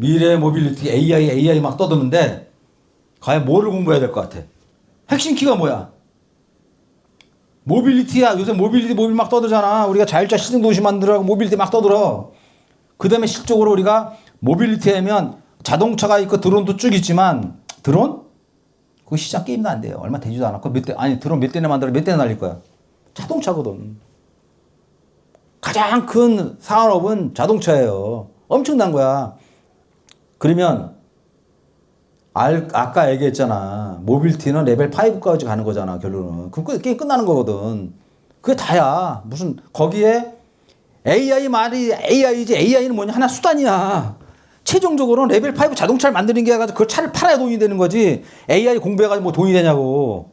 미래 모빌리티 AI 막 떠드는데 과연 뭐를 공부해야 될 것 같아? 핵심 키가 뭐야? 모빌리티야. 요새 모빌리티 막 떠들잖아. 우리가 자율주행 시승 도시 만들라고 모빌리티 막 떠들어. 그 다음에 실적으로 우리가 모빌리티 하면 자동차가 있고 드론도 쭉 있지만 드론? 그거 시장 게임도 안 돼요. 얼마 되지도 않았고 드론 몇 대나 만들어 몇 대나 날릴 거야. 자동차거든. 가장 큰 산업은 자동차예요. 엄청난 거야. 그러면 아까 얘기했잖아. 모빌티는 레벨 5까지 가는 거잖아. 결론은. 그럼 게임 끝나는 거거든. 그게 다야. 무슨 거기에 AI 말이 AI지. AI는 뭐냐? 하나 수단이야. 최종적으로는 레벨 5 자동차를 만드는 게 아니라 그 차를 팔아야 돈이 되는 거지. AI 공부해가지고 뭐 돈이 되냐고.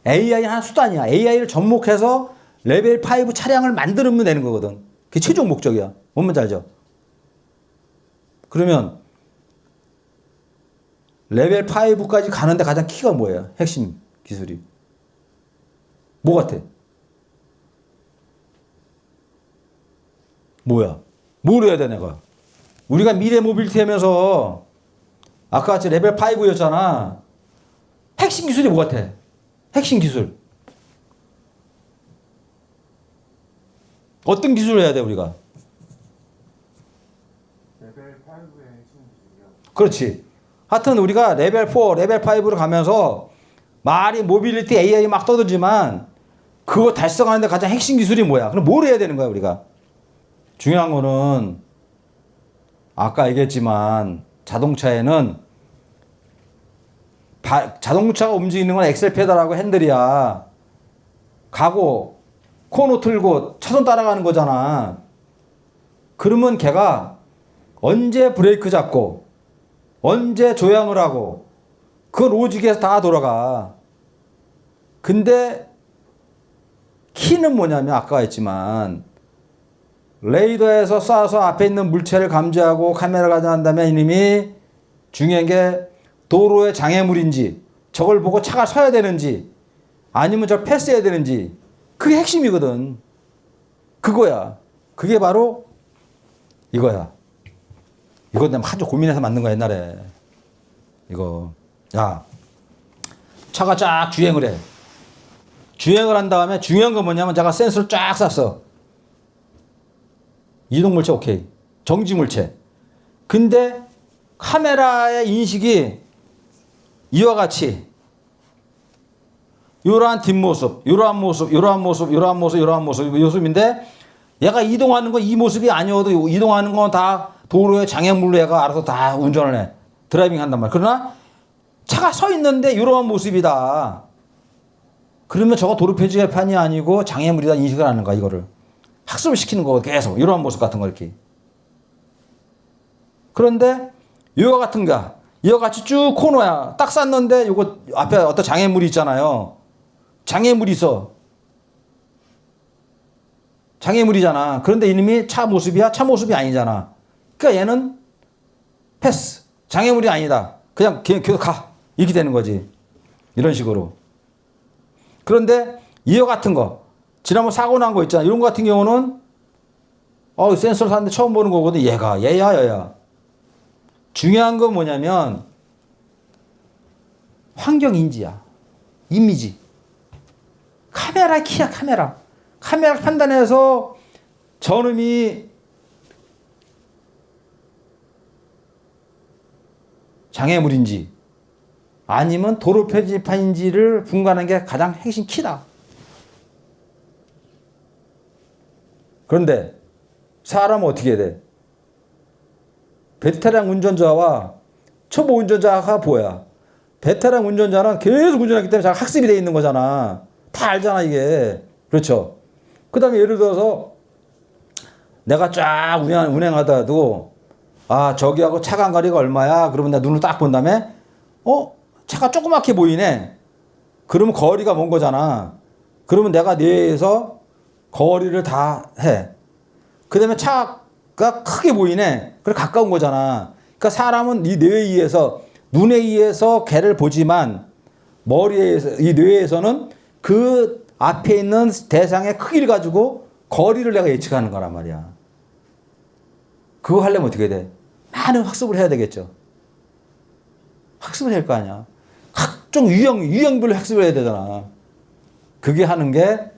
AI는 하나 수단이야. AI를 접목해서 레벨 5 차량을 만들면 되는 거거든. 그게 최종 목적이야. 뭔 말인지 알죠? 그러면 레벨 5까지 가는데 가장 키가 뭐예요? 핵심 기술이. 뭐 같아? 뭐야? 뭘 해야 돼 내가? 우리가 미래 모빌리티 하면서 아까 같이 레벨 5였잖아. 핵심 기술이 뭐 같아? 핵심 기술. 어떤 기술을 해야 돼 우리가? 레벨 5의 핵심 기술이요. 그렇지. 하여튼 우리가 레벨 4, 레벨 5로 가면서 말이 모빌리티 AI 막 떠들지만 그거 달성하는데 가장 핵심 기술이 뭐야? 그럼 뭘 해야 되는 거야 우리가? 중요한 거는 아까 얘기했지만 자동차에는 자동차가 움직이는 건 엑셀 페달하고 핸들이야. 가고 코너 틀고 차선 따라가는 거잖아. 그러면 걔가 언제 브레이크 잡고 언제 조향을 하고 그 로직에서 다 돌아가. 근데 키는 뭐냐면 아까 했지만 레이더에서 쏴서 앞에 있는 물체를 감지하고 카메라가 가져간다면 이놈이 중요한 게 도로에 장애물인지 저걸 보고 차가 서야 되는지 아니면 저 패스해야 되는지 그게 핵심이거든. 그거야. 그게 바로 이거야. 이거 내가 아주 고민해서 만든 거야 옛날에. 이거 야 차가 쫙 주행을 해. 주행을 한 다음에 중요한 건 뭐냐면 제가 센서를 쫙 쐈어. 이동물체 오케이. 정지물체. 근데 카메라의 인식이 이와 같이 이러한 뒷모습, 이러한 모습, 이러한 모습, 이러한 모습, 이러한 모습, 모습인데 얘가 이동하는 건 이 모습이 아니어도 이동하는 건 다 도로에 장애물로 얘가 알아서 다 운전을 해. 드라이빙 한단 말이야. 그러나 차가 서 있는데 이러한 모습이다. 그러면 저거 도로 표지판이 아니고 장애물이다 인식을 하는 거야 이거를. 학습을 시키는 거고 계속 이러한 모습 같은 거 이렇게. 그런데 이와 같은 거 이와 같이 쭉 코너야. 딱 쌌는데 이거 앞에 어떤 장애물이 있잖아요. 장애물이 있어. 장애물이잖아. 그런데 이놈이 차 모습이야? 차 모습이 아니잖아. 그러니까 얘는 패스. 장애물이 아니다. 그냥 계속 가. 이렇게 되는 거지. 이런 식으로. 그런데 이와 같은 거. 지난번 사고 난 거 있잖아. 이런 거 같은 경우는 센서를 샀는데 처음 보는 거거든. 얘야. 중요한 건 뭐냐면 환경 인지야. 이미지. 카메라 키야 카메라. 카메라 판단해서 저놈이 장애물인지 아니면 도로 표지판인지를 분간하는 게 가장 핵심 키다. 그런데 사람은 어떻게 해야 돼? 베테랑 운전자와 초보 운전자가 뭐야? 베테랑 운전자는 계속 운전하기 때문에 잘 학습이 돼 있는 거잖아. 다 알잖아 이게. 그렇죠? 그 다음에 예를 들어서 내가 쫙 운행하다도 저기하고 차 간거리가 얼마야? 그러면 내가 눈을 딱 본 다음에 차가 조그맣게 보이네. 그러면 거리가 먼 거잖아. 그러면 내가 뇌에서 거리를 다 해. 그 다음에 차가 크게 보이네. 그래 가까운 거잖아. 그러니까 사람은 이 뇌에 의해서 눈에 의해서 걔를 보지만 이 뇌에서는 그 앞에 있는 대상의 크기를 가지고 거리를 내가 예측하는 거란 말이야. 그거 하려면 어떻게 돼? 막 많은 학습을 해야 되겠죠. 학습을 할 거 아니야. 각종 유형별로 학습을 해야 되잖아. 그게 하는 게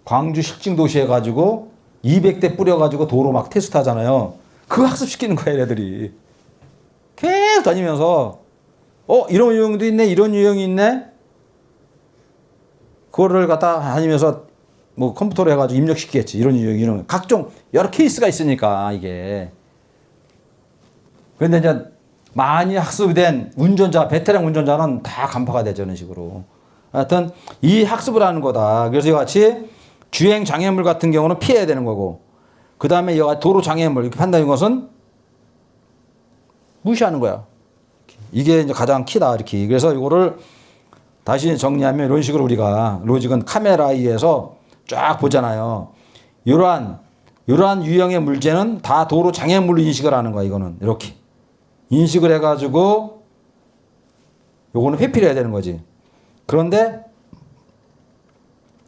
광주 실증도시 해가지고 200대 뿌려가지고 도로 막 테스트 하잖아요. 그거 학습시키는 거야, 얘들이. 계속 다니면서, 이런 유형도 있네, 이런 유형이 있네? 그거를 갖다 다니면서 뭐 컴퓨터로 해가지고 입력시키겠지. 이런 유형, 이런. 각종 여러 케이스가 있으니까, 이게. 그런데 이제 많이 학습이 된 베테랑 운전자는 다 간파가 되죠, 이런 식으로. 하여튼, 이 학습을 하는 거다. 그래서 이와 같이 주행 장애물 같은 경우는 피해야 되는 거고, 그 다음에 도로 장애물, 이렇게 판단한 것은 무시하는 거야. 이게 이제 가장 키다, 이렇게. 그래서 이거를 다시 정리하면 이런 식으로 우리가, 로직은 카메라에 의해서 쫙 보잖아요. 이러한 유형의 물체는 다 도로 장애물로 인식을 하는 거야, 이거는. 이렇게. 인식을 해가지고, 요거는 회피를 해야 되는 거지. 그런데,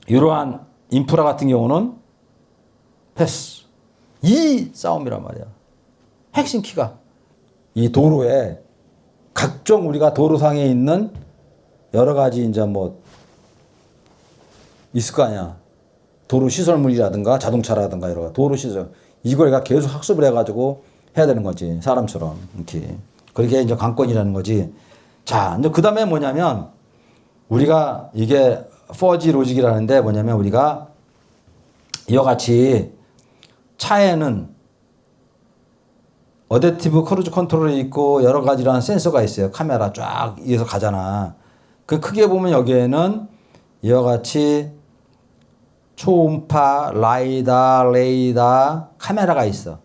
이러한 인프라 같은 경우는 패스. 이 싸움이란 말이야. 핵심 키가. 이 도로에 각종 우리가 도로상에 있는 여러 가지 이제 뭐 있을 거 아니야. 도로 시설물이라든가 자동차라든가 여러 가지 도로 시설. 이걸 내가 계속 학습을 해가지고 해야 되는 거지. 사람처럼. 이렇게. 그렇게 이제 관건이라는 거지. 자, 이제 그 다음에 뭐냐면 우리가 이게 4G 로직이라는데 뭐냐면 우리가 이와 같이 차에는 어댑티브 크루즈 컨트롤이 있고 여러 가지라는 센서가 있어요. 카메라 쫙 위에서 가잖아. 그 크게 보면 여기에는 이와 같이 초음파, 라이다, 레이다, 카메라가 있어.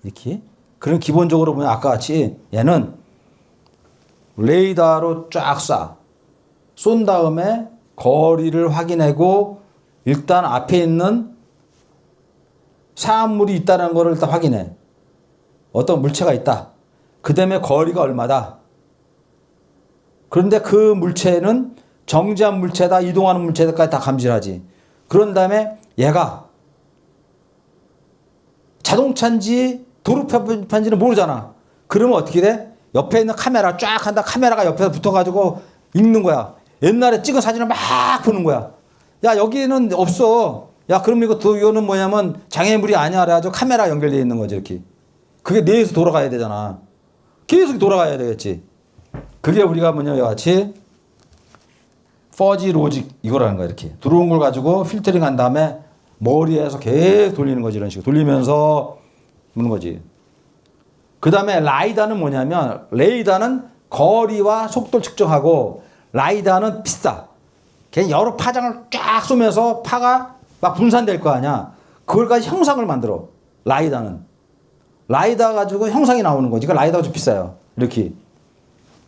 이렇게. 그럼 기본적으로 보면 아까 같이 얘는 레이더로 쫙 쏴. 쏜 다음에 거리를 확인하고 일단 앞에 있는 사물이 있다는 것을 일단 확인해. 어떤 물체가 있다. 그 다음에 거리가 얼마다. 그런데 그 물체는 정지한 물체다, 이동하는 물체까지 다 감지를 하지. 그런 다음에 얘가 자동차인지 도로판지는 모르잖아. 그러면 어떻게 돼? 옆에 있는 카메라 쫙 한다. 카메라가 옆에 붙어가지고 읽는 거야. 옛날에 찍은 사진을 막 보는 거야. 야, 여기는 없어. 야, 그럼 이거는 뭐냐면 장애물이 아니야. 그래가지고 카메라 연결되어 있는 거지, 이렇게. 그게 뇌에서 돌아가야 되잖아. 계속 돌아가야 되겠지. 그게 우리가 뭐냐, 같이 4G 로직 이거라는 거야, 이렇게. 들어온 걸 가지고 필터링 한 다음에 머리에서 계속 돌리는 거지, 이런 식으로. 돌리면서 보는 거지. 그 다음에 라이다는 뭐냐면, 레이다는 거리와 속도를 측정하고, 라이다는 비싸. 걔 여러 파장을 쫙 쏘면서 파가 막 분산될 거 아니야. 그걸 가지고 형상을 만들어. 라이다는. 라이다 가지고 형상이 나오는 거지. 그러니까 라이다가 좀 비싸요. 이렇게.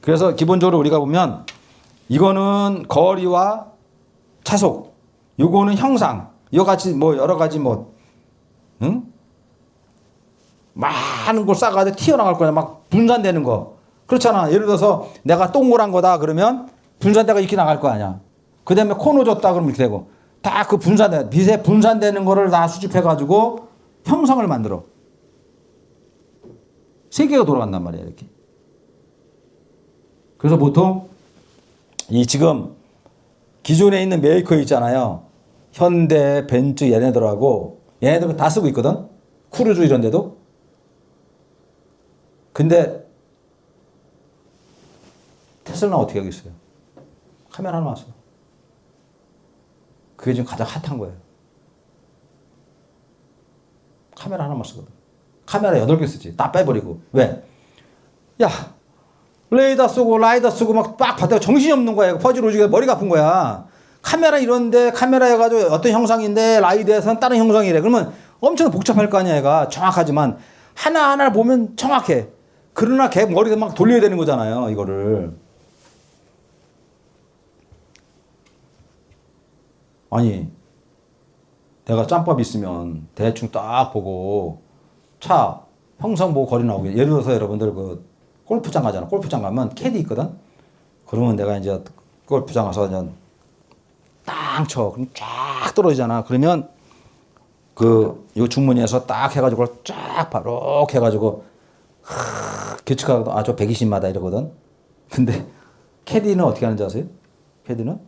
그래서 기본적으로 우리가 보면 이거는 거리와 차속. 요거는 형상. 이거 같이 뭐 여러 가지 뭐, 응? 많은 걸 싸가지고 튀어나갈 거야. 막 분산되는 거. 그렇잖아. 예를 들어서 내가 동그란 거다 그러면 분산대가 이렇게 나갈 거 아니야. 그 다음에 코너 줬다 그러면 이렇게 되고. 다 그 빛에 분산되는 거를 다 수집해가지고 형상을 만들어. 세계가 돌아간단 말이야, 이렇게. 그래서 보통 이 지금 기존에 있는 메이커 있잖아요. 현대, 벤츠 얘네들은 다 쓰고 있거든. 크루즈 이런 데도. 근데 테슬라는 어떻게 하겠어요? 카메라 하나만 써. 그게 지금 가장 핫한 거예요. 카메라 하나만 쓰거든. 카메라 8개 쓰지. 다 빼버리고. 왜? 야, 레이더 쓰고 라이더 쓰고 막 빡 받다가 정신이 없는 거야. 퍼즐로직에 머리가 아픈 거야. 카메라 이런데 카메라 해가지고 어떤 형상인데 라이더에서는 다른 형상이래. 그러면 엄청 복잡할 거 아니야. 얘가 정확하지만 하나하나를 보면 정확해. 그러나 걔 머리가 막 돌려야 되는 거잖아요. 이거를. 아니, 내가 짬밥 있으면 대충 딱 보고 차 형상 보고 거리 나오게. 예를 들어서 여러분들 그 골프장 가잖아. 골프장 가면 캐디 있거든. 그러면 내가 이제 골프장 가서 그냥 땅 쳐. 그럼 쫙 떨어지잖아. 그러면 요 중문에서 딱 해가지고 쫙 바로 해가지고 규칙하고 저 120마다 이러거든. 근데 캐디는 어떻게 하는지 아세요? 캐디는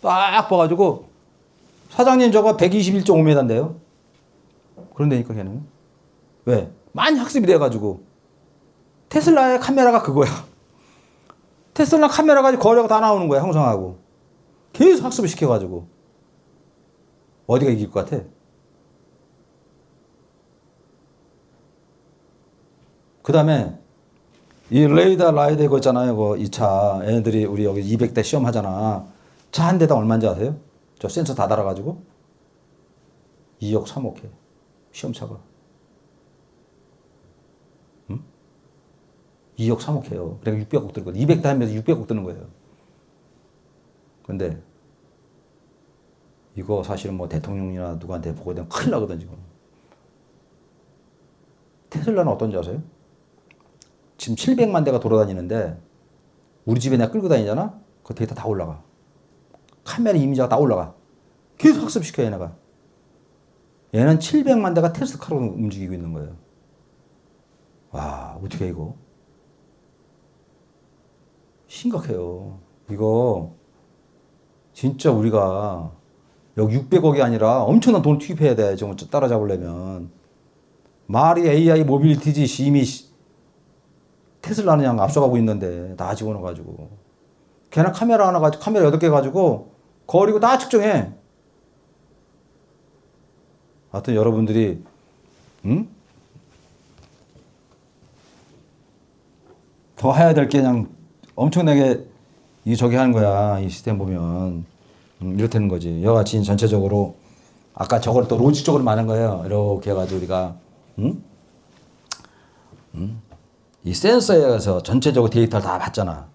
딱 봐가지고 사장님 저거 121.5m인데요. 그런데니까 걔는 왜? 많이 학습이 돼가지고 테슬라의 카메라가 그거야. 테슬라 카메라 가지고 거리가 다 나오는 거야. 형성하고 계속 학습을 시켜가지고 어디가 이길 것 같아? 그 다음에 이 레이더 라이더 이거 있잖아요. 이거 이 차 얘네들이 우리 여기 200대 시험 하잖아. 차 한 대당 얼마인지 아세요? 저 센서 다 달아가지고 2억 3억 해. 시험차가. 응? 2억 3억 해요. 그러니까 600억 들거든. 200대 하면서 600억 드는 거예요. 근데 이거 사실은 뭐 대통령이나 누구한테 보고되면 큰일 나거든 지금. 테슬라는 어떤지 아세요? 지금 700만 대가 돌아다니는데 우리 집에 내가 끌고 다니잖아? 그 데이터 다 올라가. 카메라 이미지가 다 올라가. 계속 학습시켜 얘네가. 얘는 700만 대가 테스트카로 움직이고 있는 거예요. 와, 어떻게 이거? 심각해요. 이거 진짜 우리가 여기 600억이 아니라 엄청난 돈을 투입해야 돼. 좀 따라잡으려면. 말이 AI 모빌리티지 이미 테슬라는 그냥 앞서가고 있는데 다 집어넣어가지고. 걔는 카메라 하나 가지고 카메라 8개 가지고 거리고 다 측정해. 하여튼 여러분들이 더 해야 될 게 그냥 엄청나게 저기 하는 거야. 이 시스템 보면 이렇다는 거지. 여같이 전체적으로 아까 저걸 또 로직적으로 많은 거예요. 이렇게 해가지고 우리가 이 센서에서 전체적으로 데이터를 다 받잖아.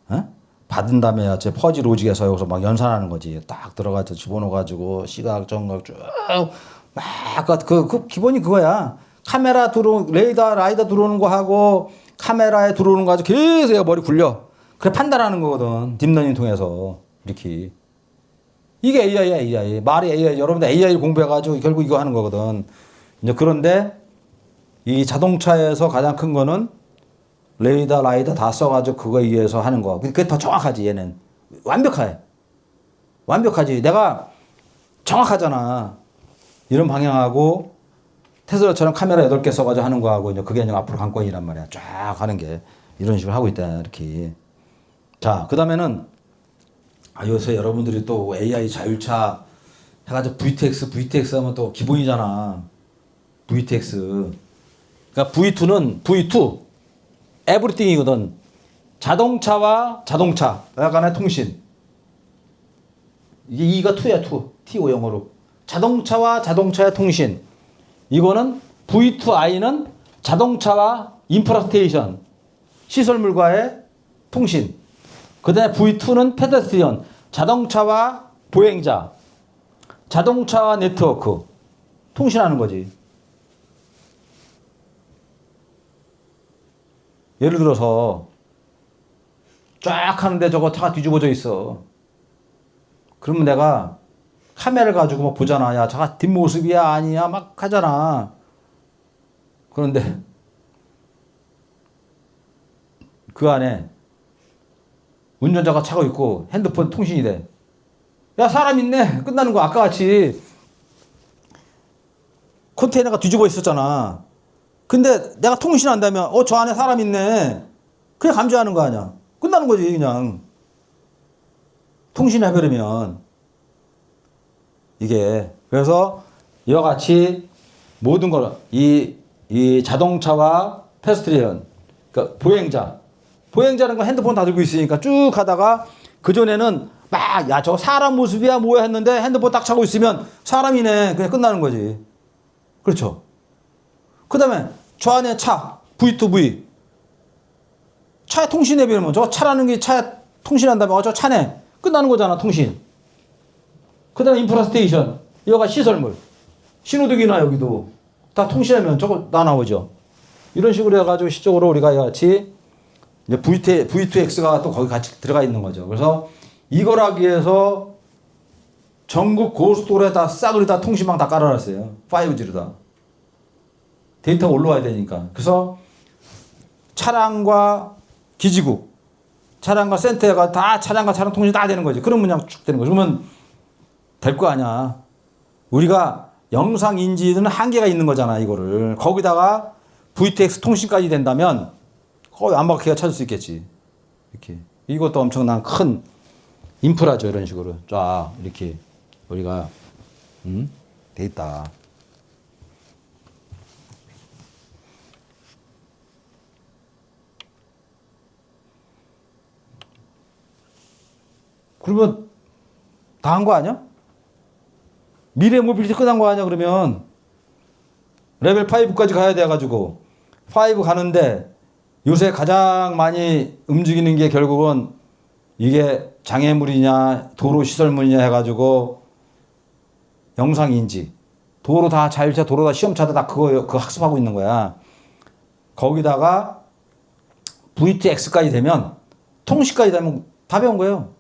어? 받은 다음에 제 퍼지 로직에서 여기서 막 연산하는 거지. 딱 들어가서 집어넣어가지고 시각, 정각 쭉 막 그 기본이 그거야. 카메라 레이더, 라이더 들어오는 거 하고 카메라에 들어오는 거 가지고 계속 얘가 머리 굴려. 그래 판단하는 거거든. 딥러닝 통해서 이렇게. 이게 AI야, AI. 말이 AI. 여러분들 AI를 공부해가지고 결국 이거 하는 거거든. 이제 그런데 이 자동차에서 가장 큰 거는 레이더, 라이더 다 써가지고 그거에 의해서 하는 거. 그게 더 정확하지, 얘는. 완벽하지. 내가 정확하잖아. 이런 방향하고 테슬라처럼 카메라 8개 써가지고 하는 거하고 이제 그게 이제 앞으로 관건이란 말이야. 쫙 하는 게. 이런 식으로 하고 있다, 이렇게. 자, 그 다음에는 요새 여러분들이 또 AI 자율차 해가지고 VTX 하면 또 기본이잖아. VTX. 그러니까 V2, 에브리띵이거든. 자동차와 자동차 간의 통신. 이게 2가 2야, 2. 영어로. 자동차와 자동차의 통신. 이거는 V2I는 자동차와 인프라스테이션. 시설물과의 통신. 그 다음에 V2는 페데스트리언. 자동차와 보행자. 자동차와 네트워크. 통신하는 거지. 예를 들어서 쫙 하는데 저거 차가 뒤집어져 있어. 그러면 내가 카메라를 가지고 막 보잖아. 야, 차가 뒷모습이야, 아니야, 막 하잖아. 그런데 그 안에 운전자가 차고 있고 핸드폰 통신이 돼. 야, 사람 있네. 끝나는 거. 아까 같이 컨테이너가 뒤집어 있었잖아. 근데 내가 통신한다면 저 안에 사람 있네. 그냥 감지하는 거 아니야. 끝나는 거지 그냥. 통신해버리면. 이게 그래서 이와 같이 모든 걸 이 자동차와 페스트리언 그러니까 보행자는 거 핸드폰 다 들고 있으니까 쭉 가다가 그전에는 막 야 저거 사람 모습이야 뭐야 했는데 핸드폰 딱 차고 있으면 사람이네. 그냥 끝나는 거지. 그렇죠. 그 다음에 저 안에 차 V2V 차에 통신해버리면 저거 차라는 게 차에 통신한다면 저 차네. 끝나는 거잖아 통신. 그 다음에 인프라스테이션 여가 시설물 신호등이나 여기도 다 통신하면 저거 다 나오죠. 이런 식으로 해가지고 시적으로 우리가 같이 이제 V2X가 또 거기 같이 들어가 있는 거죠. 그래서 이걸 하기 위해서 전국 고속도로에다 싸그리 다 통신망 다 깔아놨어요. 5G로 다. 데이터가 올라와야 되니까. 그래서 차량과 기지국, 차량과 센터가 다 차량과 차량 통신이 다 되는 거지. 그러면 그냥 쭉 되는 거지. 그러면 될 거 아니야. 우리가 영상 인지는 한계가 있는 거잖아, 이거를. 거기다가 VTX 통신까지 된다면 거의 안바퀴가 찾을 수 있겠지. 이렇게. 이것도 엄청난 큰 인프라죠, 이런 식으로. 쫙, 이렇게 우리가, 돼 있다. 그러면 다 한 거 아니야? 미래 모빌리티 끝난 거 아니야, 그러면? 레벨 5까지 가야 돼가지고. 5 가는데 요새 가장 많이 움직이는 게 결국은 이게 장애물이냐, 도로 시설물이냐 해가지고 영상인지. 도로 다 자율차, 도로 다 시험차도 다 그거 학습하고 있는 거야. 거기다가 VTX까지 되면, 통신까지 되면 다 배운 거예요.